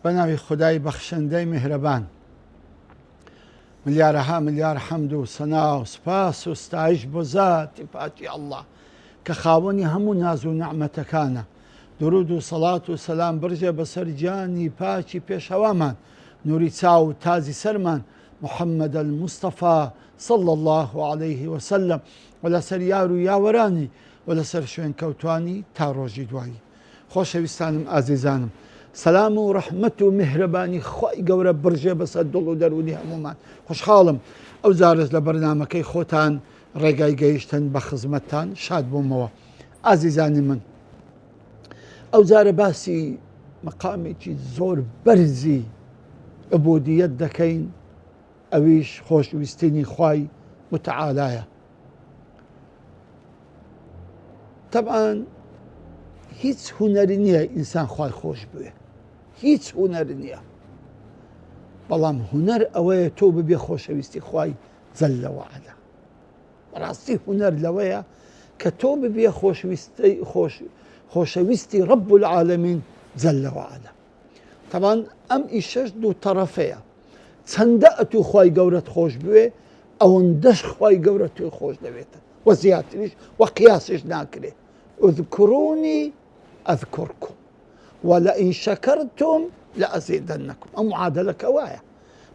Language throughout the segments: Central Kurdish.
بەناوی خودای بەخشەندەی میهرەبان، ملیارەها ملیار حەمد و سەنا و سپاس و ستایش بۆ زاتی پاکی ئەڵڵا کە خاوەنی هەموو ناز و نەعمەتەکانە. درود و سەڵات و سەلام برژێ بەسەر گیانی پاکی پێشەوامان، نوری چاو و تازی سەرمان محەممەد الموستەفا صلی الله عليه وسلم، و لەسەر یار و یاوەرانی و لەسەر شوێن کەوتوانی تا ڕۆژی دوایی. خۆشەویستانم ئازیزانم، سەلام و ڕەحمەت و میهرەبانی خوای گەورە برژێ بەسەر دڵ و دەرونی هەمومان. خوشحاڵم ئەو جارش لە بەرنامەکەی خۆتان ڕێگای گەیشتن بە خزمەتتان شاد بوومەوە. ئازیزانی من، ئەو جارە باسی مەقامێکی زۆر بەرزی عبودیەت دەکەین، ئەویش خۆشویستنی خوای متعالایە. طبعاً هیچ هونەری نییە ئینسان خوای خۆش بوێ، هیچ هونەر نییە، بەڵام هونەر ئەوەیە تۆ ببێ خۆشەویستی خوای جەلە وەعەلا. بەڕاستی هونەر لەوەیە کە تۆ ببێ خۆشەویستی ڕەب العالەمین جەلە وەعەلا. طبعاً ئەم ئیشەش دوو تەرەفەیە، چەندە ئەتوو خوای گەورەت خۆش بوێ ئەوەندەش خوای گەورە توی خۆش دەوێتە، وە زیاتریش وە قیاسش ناکرێ. اذكروني أذكركم ولئن شكرتم لأزيدنكم. ئەم معادلەکە وایە.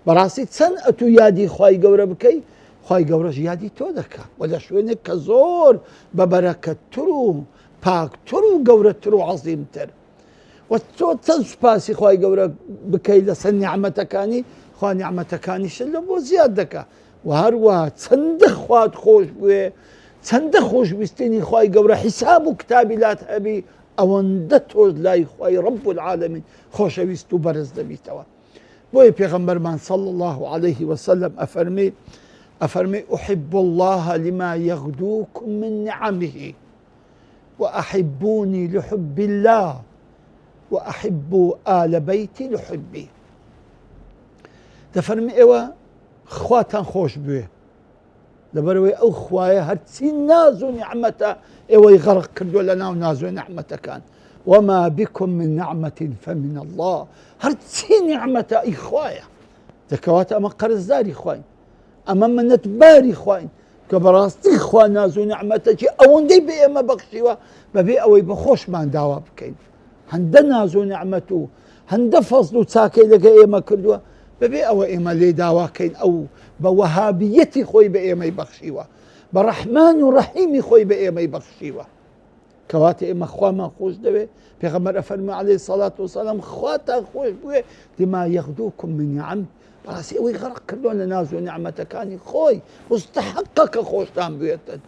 بەڕاستی چەند ئەتوو یادی خوای گەورە بکەی، خوای گەورەش یادی تۆ دەکا، و لە شوێنێک کە زۆر بەبەرەکەتتر و پاکتر و گەورەتر و عەزیمتر. و تۆ چەند سوپاسی خوای گەورە بکەی لەسەر نیعمەتەکانی، خوا نیعمەتەکانیشت لە بۆ زیاد دەکا. و هەروەها چەندە خوات خۆش بوێ، چەندە خۆشویستنی خوای گەورە حیساب و کتابی لات هەبی، ئەوەندە تۆش لای خوای ڕەب العالەمین خۆشەویست و بەرز دەبیتەوە. بۆیە پێغەمبەرمان صلی الله عليه وسلم ئەفەرمێ أحب الله لما يغدوكم من نعمه وأحبوني لحب الله وأحبوا آل بيتي لحبي. دەفەرمێ ئێوە خواتان خۆش بوێ لەبەرەوەی ئەو خوایە هەرچی ناز و نیعمەتە ئێوەی غەرق کردووە لە ناو ناز و نیعمەتەکان. وما بكم من نعمة فمن الله. هەرچی نیعمەتە ئەی خوایە، دەکەواتە ئەمە قەرزداری خوین، ئەمە منەتباری خوین کە بەڕاستی خوا ناز و نیعمەتەکی ئەوەندەی بە ئێمە بەخشیوە بەبێ ئەوەی بە خۆشمان داوا بکەین. هەندە ناز و نیعمەت و هەندە فەزل و چاکەی لەگە ئێمە کردووە بەبێ ئەوە ئێمە لێ داواکەین ئەو بە وەهابیەتی خۆی بە ئێمەی بەخشیوە، بە ڕەحمان و ڕەحیمی خۆی بە ئێمەی بەخشیوە. کەواتە ئێمە خوامان خۆش دەوێ. پێغەمبەر ئەفەرمێ عەلەیهی سەڵات وسەلام خواتان خۆش بوێ لما یەغدوکم من نعم. بەڕاستی ئەوەی غەرق کردووە لە ناز و نیعمەتەکانی خۆی، مستحەقە کە خۆشتان بوێتن.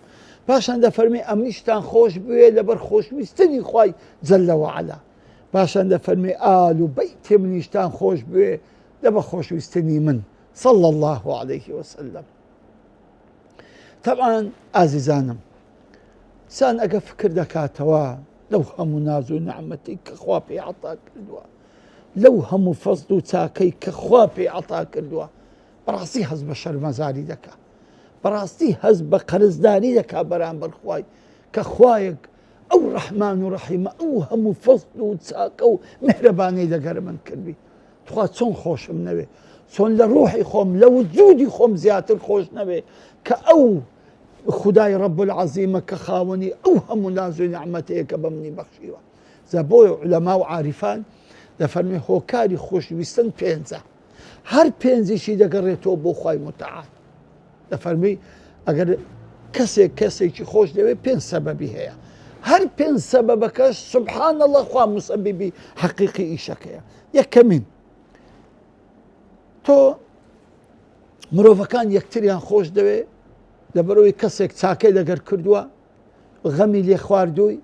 پاشان دەفەرمێ ئەمیشتان خۆش بوێ لەبەر خۆشویستنی خوای جەلە وەعەلا. پاشان دەفەرمێ ئال و بەیتێ منیشتان خۆش بوێ لەبەر خۆشویستنی من صلى الله عليه وسلم. طبعا ئازیزانم، سان ئەگە فکر دەکاتەوە لەو هەموو ناز و نعمەتی کە خوا پێی عەتا کردووە، لەو هەموو فەزل و چاکەی کە خوا پێی عەتا کردووە، بەڕاستی هەز بە شەرمەزاری دەکا، بەڕاستی هەز بە قەرزداری دەکا بەرامبەر خوای کە خوایەک ئەو ڕەحمان و ڕەحیمە ئەو هەموو فەزل و چاکە و میهرەبانەی لەگەر من کردی. تخوا چۆن خۆشم نەوێ، چۆن لە ڕوحی خۆم لە وجودی خۆم زیاتر خۆش نەوێ کە ئەو خودای ڕەب العەزیمە کە خاوەنی ئەو هەموو ناز و نیعمەتەیە کە بە منی بەخشیوە. زە بۆیە عولەما و عاریفان دەفەرمێ هۆکاری خۆشویستن پێنجە، هەر پێنجیشی دەگەڕێتەوە بۆ خوای متعال. دەفەرمی ئەگەر کەسێکی خۆش دەوێت پێنج سەبەبی هەیە، هەر پێنج سەبەبەکەش سوبحان الله خوا موسەبیبی حەقیقی ئیشەکەیە. یەکەمین، تۆ مرۆڤەکان یەکتریان خۆش دەوێ لەبەرەوەی کەسێک چاکەی لەگەر کردووە، غەمی لێ خواردووی،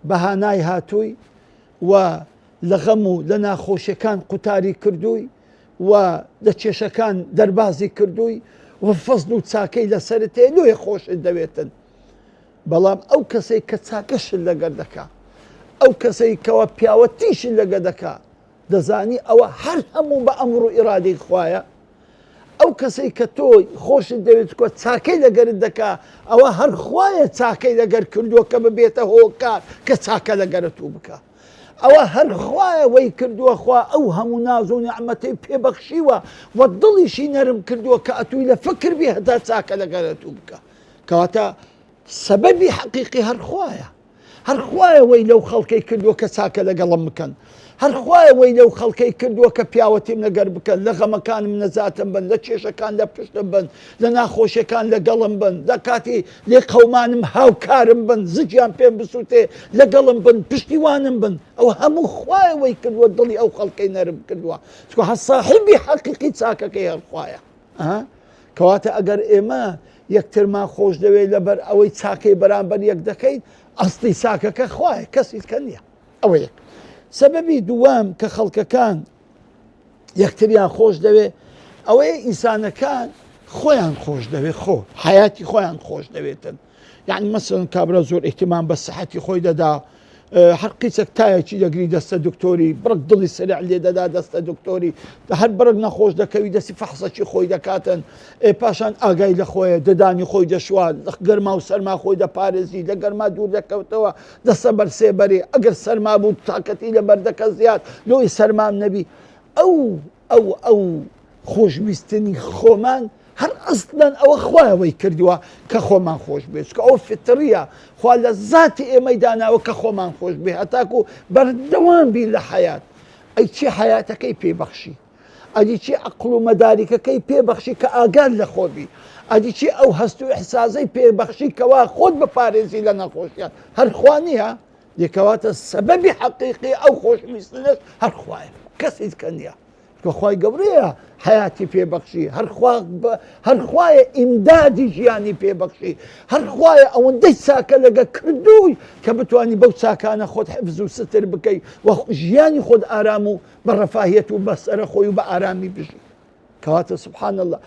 بەهانای هاتووی و لە غەم و لە ناخۆشیەکان قوتاری کردووی و لە کێشەکان دەربازی کردووی وفەزل و چاکەی لەسەرت هەیە لۆیە خۆشت دەوێتن. بەڵام ئەو کەسەی کە چاکەشت لەگەر دەکا، ئەو کەسەی کەوە پیاوەتیشت لەگە دەکا، دەزانی ئەوە هەر هەموو بە ئەمر و ئیرادەی خوایە. ئەو کەسەی کە تۆی خۆشت دەوێت کۆ چاکەی لەگەرت دەکا، ئەوە هەر خوایە چاکەی لەگەر کردووە کە ببێتە هۆکار کە چاکە لەگەرت و بکە. ئەوە هەر خوایە وەی کردووە خوا ئەو هەموو ناز و نیعمەتەی پێبەخشیوە و دڵیشی نەرم کردووە کە ئەتووی لە فکر بێ هەتا چاکە لەگەرت و بکە. کەواتە سەبەبی حەقیقی هەر خوایە. هەر خوایە وەی لەو خەڵکەی کردووە کە چاکە لەگەڵم بکەن. هەر خوایە وەی لەو خەڵکەی کردووە کە پیاوەتیم لەگەر بکەن، لە غەمەکانم نەجاتم بن، لە کێشەکان لە پشتم بن، لە ناخۆشیەکان لەگەڵم بن، لە کاتی لێ قەومانم هاوکارم بن، زجیان پێم بسووتێ لەگەڵم بن، پشتیوانم بن. ئەو هەموو خوایە وەی کردووە دڵی ئەو خەڵکەی نەرم کردووە. چکە هەر ساحیبی حەقیقی چاکەکەی هەر خوایە. کەواتە ئەگەر ئێمە یەکترمان خۆش دەوێت لەبەر ئەوەی چاکەی بەرامبەر یەک دەکەین، ئەسڵی چاکەکە خوایە، کەسی کە نییە. ئەوە یەک. سەبەبی دووەم کە خەڵکەکان یەکتریان خۆش دەوێت ئەوەیە ئینسانەکان خۆیان خۆش دەوێت، خۆ حیاتی خۆیان خۆش دەوێتن. یعنی مەسەڵەن کابرا زۆر ئیحتیمام بە سەحەتی خۆی دەدا، هەر قیچێک تایەکی دەگری دەستە دکتۆری، بڕک دڵی سەریع لێ دەدا دەستە دکتۆری، هەر بڕک نەخۆش دەکەوی دەستی فەحسەکی خۆی دەکاتن، پاشان ئاگای لە خۆیە، ددانی خۆی دەشوات، گەرما و سەرما خۆی دەپارێزی، لە گەرما دوور دەکەوتەوە، دەستە بەرسێبەری، ئەگەر سەرما بوو تاقەتی لە بەردەکە زیاد لۆی سەرمام نەبی. ئەو خۆشویستنی خۆمان هەر ئەسڵەن ئەوە خوایەوەی کردووە کە خۆمان خۆش بێت، کە ئەو فتریە خوا لە زاتی ئێمەی داناوە کە خۆمان خۆش بێ، هەتاکو بەردەوام بی لە حیات. ئەی چی حیاتەکەی پێبەخشی، ئەدی چی عەقڵ و مەداریکەکەی پێبەخشی کە ئاگار لە خۆبی، ئەدی چی ئەو هەست و ئیحسازەی پێبەخشی کەوا خۆت بپارێزی لە نەخۆشیان، هەر خوا نییە. لێکەواتە سەبەبی حەقیقی ئەو خۆشویستنەش هەر خوایە، کەسی کە نییە. خوای گەورەیە حیاتی پێبەخشی، هەر خوایە ئیمدادی ژیانی پێبەخشی، هەر خوایە ئەوەندەی چاکە لەگە کردووی کە بتوانی بەو چاکانە خۆت حفز و ستر بکەی و ژیانی خۆت ئارام و بە ڕەفاهیەت و بەسەرە خۆی و بە ئارامی بژی. کەواتە سوبحان الله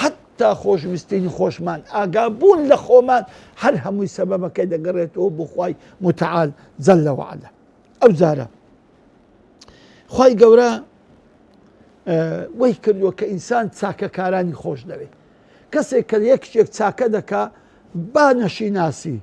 حتا خۆشویستنی خۆشمان، ئاگابوون لە خۆمان هەر هەمووی سەبەبەکەی دەگەڕێتەوە بۆ خوای متعال جەل وعەلا. ئەو جارە خوای گەورە وەی کردووە کە ئینسان چاکەکارانی خۆش دەوێت. کەسێک کە یەکێک چاکە دەکا با نەشیناسی،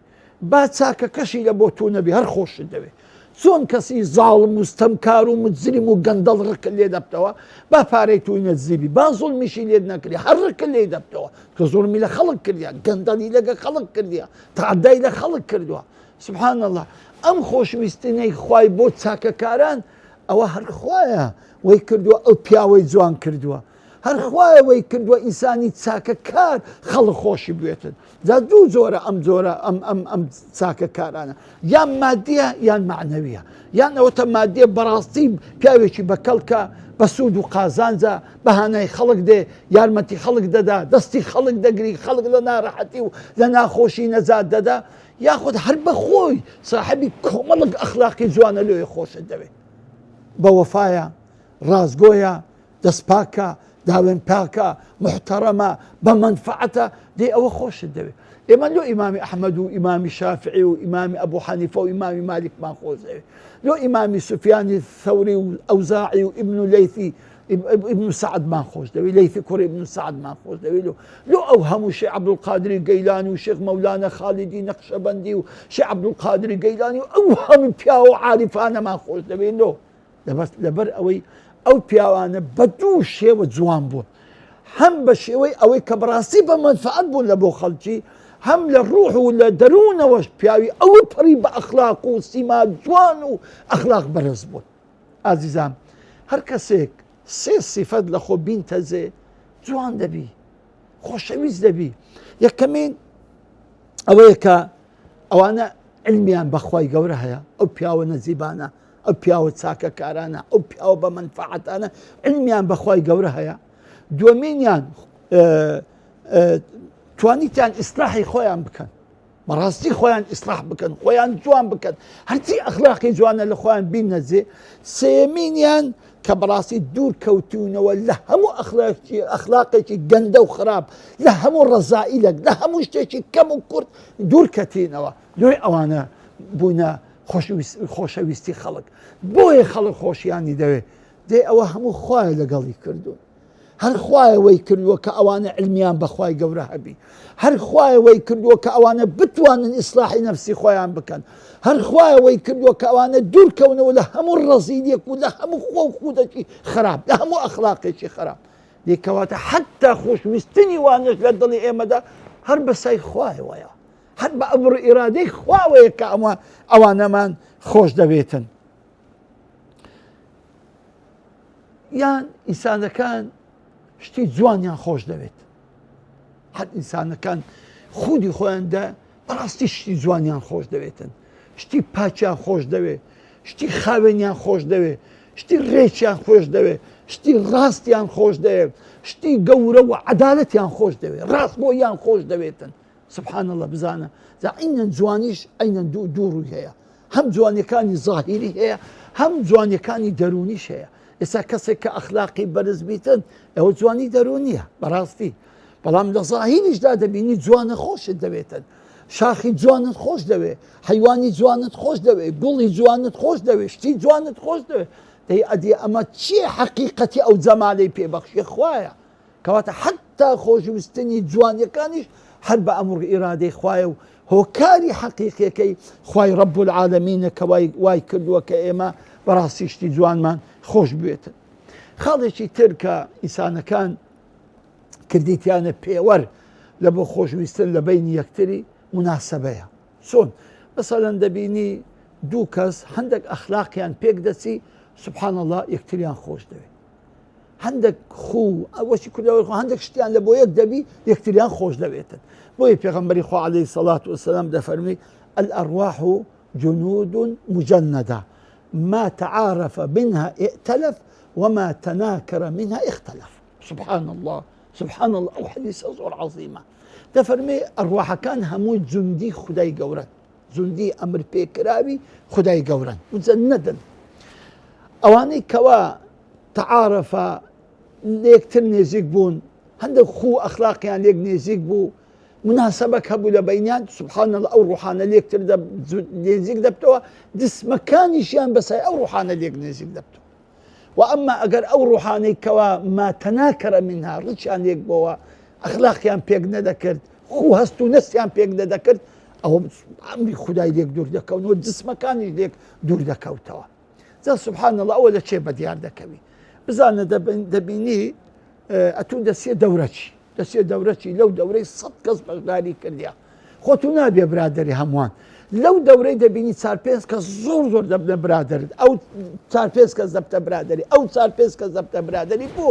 با چاکەکەشی لە بۆ تۆ نەبی، هەر خۆشت دەوێت. چۆن کەسی زاڵم و ستەمکار و مجرم و گەندەڵ ڕکل لێ دەبتەوە، با پارەی توی نەجزیبی، با زوڵمیشی لێ نەکردی، هەر ڕکل لێ دەبتەوە کە زوڵمی لە خەڵک کردیە، گەندەڵی لەگە خەڵک کردیە، تەعەدای لە خەڵک کردووە. سبحان الله ئەم خۆشویستنەی خوای بۆ چاکەکاران ئەوە هەر خوایە وەی کردووە ئەو پیاوەی جوان کردووە، هەر خوایە وەی کردووە ئینسانی چاکەکار خەڵک خۆشی بێتن. جا دوو جۆرە ئەم چاکەکارانە، یان مادیە یان معنەویە. یان ئەوەتە مادیە بەڕاستی پیاوێکی بەکەڵکە بە سوود و قازانجە بەهانای خەڵک دێ، یارمەتی خەڵک دەدا، دەستی خەڵک دەگری، خەڵک لە ناڕەحەتی و لە ناخۆشی نەجات دەدا، یاخود هەر بەخۆی ساحەبی کۆمەڵک ئەخلاقی جوانە لێی خۆشت دەوێت. بە وەفایە، ڕازگۆیە، دەستپاکە، داوێن پاکە، محتەرەمە، بە مەنفعەتە، دێ ئەوە خۆشت دەوێت. ئێمە لۆ ئیمامی ئەحمەد و ئیمامی شافعی و ئیمامی ئەبوو حەنیفە و ئیمامی مالیکمان خۆش دەوێت، لۆ ئیمامی سوفیانی ثەوری و ئەوزاعی و ئیبن و لەیثی ابن سعدمان خۆش دەوێت، لەیثی کوڕی ابن سعدمان خۆش دەوێت، لۆ ئەو هەموو شێخ عەبدولقادری گەیلانی و شێخ مەولانە خالیدی نەقشەبەندی و شێخ عەبدولقادری گەیلانی و ئەو هەموو پیاوە و عارفانەمان خۆش دەوێت. لەبەر ئەوەی ئەو پیاوانە بە دوو شێوە جوان بوون، هەم بە شێوەی ئەوەی کە بەڕاستی بە مەنفعەت بوون لە بۆ خەڵکی، هەم لە ڕوح و لە دەروونەوەش پیاوی ئەوە پڕی بە ئەخلاق و سیما جوان و ئەخلاق بەرز بوون. ئازیزان هەر کەسێک سێ سیفەت لە خۆ بینتەزێ جوان دەبی، خۆشەویست دەبی. یەکەمین ئەوەیە کە ئەوانە علمیان بەخوای گەورە هەیە، ئەو پیاوە نەزیبانە، ئەو پیاوە چاکەکارانە، ئەو پیاوە بە مەنفعەتانە علمیان بەخوای گەورە هەیە. دووەمینیان توانیتیان ئیسلاحی خۆیان بکەن، بەڕاستی خۆیان ئیسلاح بکەن، خۆیان جوان بکەن، هەرچی ئەخلاقی جوانە لە خۆیان بینەجێ. سێمینیان کە بەڕاستی دوور کەوتونەوە لە هەموو ئەخلاقێکی گەندە و خراپ، لە هەموو ڕەزائیلێک، لە هەموو شتێکی کەم و کورت دوور کەتینەوە. دوای ئەوانە بوونە خۆشەویستی خەڵک. بۆیە خەڵک خۆشیانی دەوێت. دێ ئەوە هەموو خوایە لەگەڵی کردوون. هەر خوایە وەی کردووە کە ئەوانە علمیان بەخوای گەورە هەبی. هەر خوایە وەی کردووە کە ئەوانە بتوانن ئیسلاحی نەفسی خۆیان بکەن. هەر خوایە وەی کردووە کە ئەوانە دوورکەونەوە لە هەموو ڕەزیلێک و لە هەموو خۆ و خودێکی خراپ، لە هەموو ئەخلاقێکی خراپ. لێکەواتە حتا خۆشویستنی وانش لە دڵی ئێمەدا هەر بەسای خوایەوەیە، هەر بە ئەمر ئیرادەی خواوەیە کە ئەوانەمان خۆش دەبێتن. یان ئینسانەکان شتی جوانیان خۆش دەوێت. هەر ئینسانەکان خودی خۆیاندا بەڕاستی شتی جوانیان خۆش دەوێتن، شتی پاچیان خۆش دەوێت، شتی خاوێنیان خۆش دەوێت، شتی ڕێکیان خۆش دەوێت، شتی ڕاستیان خۆش دەوێت، شتی گەورە و عەدالەتیان خۆش دەوێت، ڕاست بۆیان خۆش دەوێتن. سبحان الله بزانە ئینەن جوانیش ئینەن دوو ڕووی هەیە، هەم جوانیەکانی زاهیری هەیە، هەم جوانیەکانی دەرونیش هەیە. ئێستا کەسێک کە ئەخلاقی بەرز بیتن ئەوە جوانی دەرونیە بەڕاستی، بەڵام لە زاهیریشدا دەبینی جوانە خۆشت دەوێتن، شاخی جوانت خۆش دەوێت، حیوانی جوانت خۆش دەوێت، گوڵی جوانت خۆش دەوێت، شتی جوانت خۆش دەوێت. دەی ئەدی ئەمە چیە حەقیقەتی ئەو جەمالەی پێبەخشی خوایە، کەواتە حتا خۆشویستنی جوانیەکانیش هەر بە ئەمر ئیرادەی خوایە و هۆکاری حەقیقیەکەی خوای رب العالەمینە کە وای کردووە کە ئێمە بەڕاستی شتی جوانمان خۆش بێتن. خاڵێکی تر کە ئینسانەکان کردیتیانە پێوەەر لە بۆ خۆشویستن لە بینی یەکتری مناسبەیە. چۆن مەسەڵەن دەبینی دوو کەس هەندێک ئەخلاقیان پێک دەچی سبحان الله یەکتریان خۆش دەوێت، هەندێک ئەوەشی کوردەوە هەندێک شتیان لە بۆ یەک دەبی یەکتریان خۆش دەوێتن. بۆیە پێغەمبەری خوا عەلەیهی سەڵات وەسەلام دەفەرمی الأرواح جنود مجندة ما تعارف منها ائتلف وما تناكر منها اختلف. سبحان الله سبحان الله. ئەو حەدیثە زۆر عەزیمە. دەفەرمێ ئەرواحەکان هەمووی جوندی خودای گەورەن، جوندی ئەمر پێکراوی خودای گەورەن، مجەندەن. ئەوانەی کەوا تعارفە لێکتر نێزیک بوون، هەندێک ئەخلاقیان لێک نێزیک بوو، مناسبەك هەبوو لە بەینیان سبحان الله ئەو ڕوحانە لێکتر نێزیک دەبتەوە، جسمەکانیشیان بەسای ئەو ڕوحانە لێک نێزیک دەبتەوە. و ئەمما ئەگەر ئەو ڕوحانەی کەوا ما تەناکەرە منها ڕچیان لێک بۆەوە، ئەخلاقیان پێک نەدەکرد، هەست و نەستیان پێک نەدەکرد، ئەوە ئەمری خودای لێک دوور دەکەونەوە، جسمەکانی لێک دوور دەکەوتەوە. جا سبحان الله ئەوە لە چێ بەدیار دەکەوی. بزانە دەبینی ئەتون دەسێ دەورەچی دەسێ دەورەچی لەو دەورەی 100 کەس بەشداری کردیا، خۆتو نابێ برادری هەمووان. لەو دەورەی دەبینی 4-5 کەس زۆر دەبنە برادرت، ئەو 4-5 کەس دەبتە برادری، ئەو 4-5 کەس دەبتە برادری. بۆ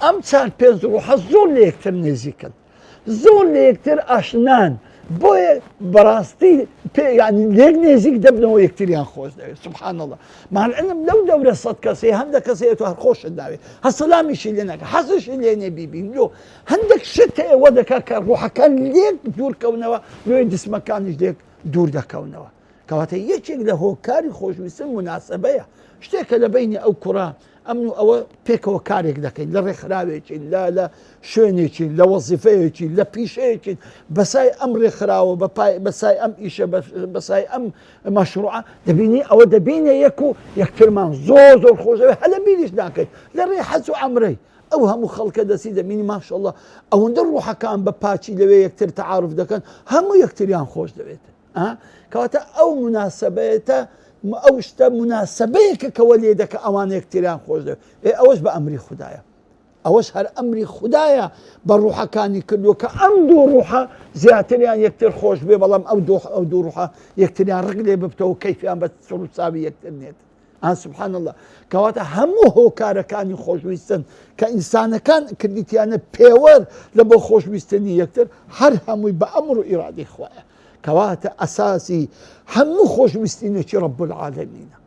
ئەم 4-5 ڕوحە زۆر لە یەکتر نێزیکن، زۆر لە یەکتر ئاشنان، بۆیە بەڕاستی ینی لێک نێزیک دەبنەوە یەکتریان خۆش دەوێت. سبحان الله. ماڵعلم لەو دەورە 100 کەسێ هەندێک کەسێت هەر خۆشت داوێت، هەسەلامیشی لێ نەکە، حەزشی لێ نێبیبین. لۆ هەندێک شت ئێوە دەکا کە ڕوحەکان لێک دوورکەونەوە، لێ جسمەکانیش لێک دوور دەکەونەوە. کەواتە یەکێک لە هۆکاری خۆشویستن مناسبەیە، شتێکە لە بینی ئەو کوڕە ئەمن و ئەوە پێکەوە کارێک دەکەین، لە ڕێکخراوێکی لە شوێنێکی، لە وەزیفەیەکی، لە پیشەیەکی، بەسای ئەم ڕێکخراوە، بەسای ئەم ئیشە، بەسای ئەم مەشروعە دەبینی ئەوە دەبینە یەک و یەکترمان زۆر خۆشەوێ، هەلە بیریش ناکەیت لە ڕێ حەج و عەمرەی. ئەو هەموو خەڵکە دەسی دەبینی ماشەڵڵا ئەوەندە ڕوحەکان بە پاچی لەوێ یەکتر تەعارف دەکەن، هەموو یەکتریان خۆش دەوێت. کەواتە ئەو مناسبەتە ئەو شتە مناسبەیەکە کەوە لێ دەکە ئەوان یەکتریان خۆش دەوێت. ئەوەش بە ئەمری خوددایە، ئەوەش هەر ئەمری خوددایە بە ڕوحەکانی کردووە کە ئەم دوو ڕوحە زیاتریان یەکتر خۆش بێ، بەڵام ئەو دوو ڕوحە یەکتریان ڕق لێ ببتەوە کەیفیان بە سڕ و چاوی یەکتر نێت. سبحان الله. کەواتە هەموو هۆکارەکانی خۆشویستن کە ئینسانەکان کردیتیانە پێوەەر لە بۆ خۆشویستنی یەکتر، هەر هەمووی بە ئەمر و ئیرادەی خوایە. کەواتە ئەساسی هەموو خۆشویستینێکی رب العالەمینە.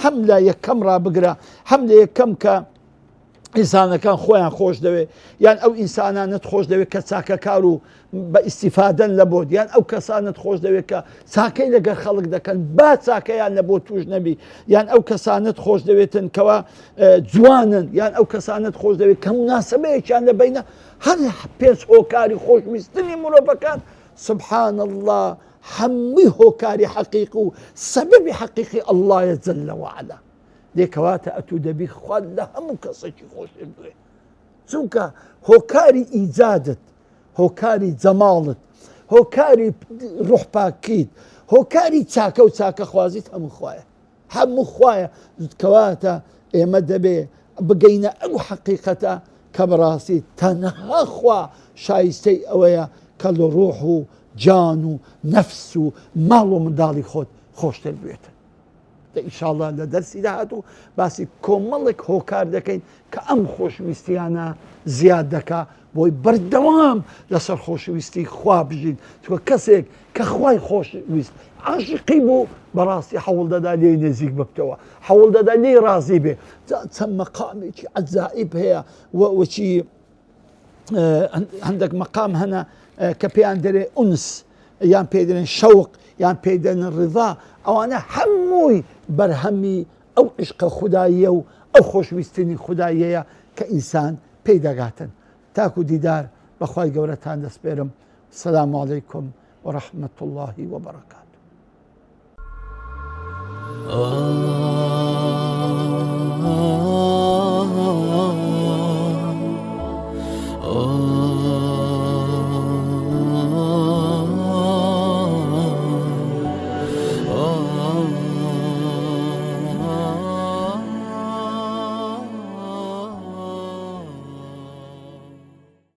هەم لە یەکەم ڕابگرە، هەم لە یەکەم کە ئینسانەکان خۆیان خۆش دەوێت یان ئەو ئینسانانت خۆش دەوێت کە چاکەکار و بە ئیسیفادەن لە بۆ یان ئەو کەسانت خۆش دەوێت کە چاکەی لەگەر خەڵک دەکەن با چاکەیان لە بۆ توش نەبی یان ئەو کەسانت خۆش دەوێتن کەوا جوانن یان ئەو کەسانت خۆش دەوێت کە مناسبەیەکیان لە بینە هەر پێنج هۆکاری خۆشویستنی مرۆڤەکان سبحان الله هەمووی هۆکاری حەقیق و سەبەبی حەقیقی ئەڵڵایە جەلە وەعەلا دێکەواتە ئەتوو دەبی خوارد لە هەموو کەسێکی خۆشت بوێ چونکە هۆکاری ئیجادت هۆکاری جەماڵت هۆکاری ڕوحپاکیت هۆکاری چاکە و چاکە خوازیت هەموو خوایە کەواتە ئێمە دەبێ بگەینە ئەو حەقیقەتە کە بەڕاستی تەنها خوا شایستەی ئەوەیە کە لە ڕوح و جان و نەفس و ماڵ و منداڵی خۆت خۆشتر بێتن ئینشاءڵڵا لە دەرسی داهاتوو باسی کۆمەڵێک هۆکار دەکەین کە ئەم خۆشویستیانە زیاد دەکا بۆی بەردەوام لەسەر خۆشویستی خوا بژین چونکە کەسێک کە خوای خۆشویست عاشقی بوو بەڕاستی حەوڵ دەدا لێی نزیک ببتەوە حەوڵ دەدا لێی ڕازی بێ چەند مەقامێکی عەجائب هەیە وەچی هەندێک مەقام هەنە کە پێیان دەرێ ئونس یان پێ دەرێن شەوق یان پێ دەرێن ڕضا ئەوانە هەمووی بەرهەمی ئەو عشقە خوداییە و ئەو خۆشویستنی خوداییەیە کە ئینسان پێی دەگاتن تاکو دیدار بەخوای گەورەتان دەسپێرم سەلام عەلەیکم وەڕەحمەتوڵڵاهی وەبەرەکاتوه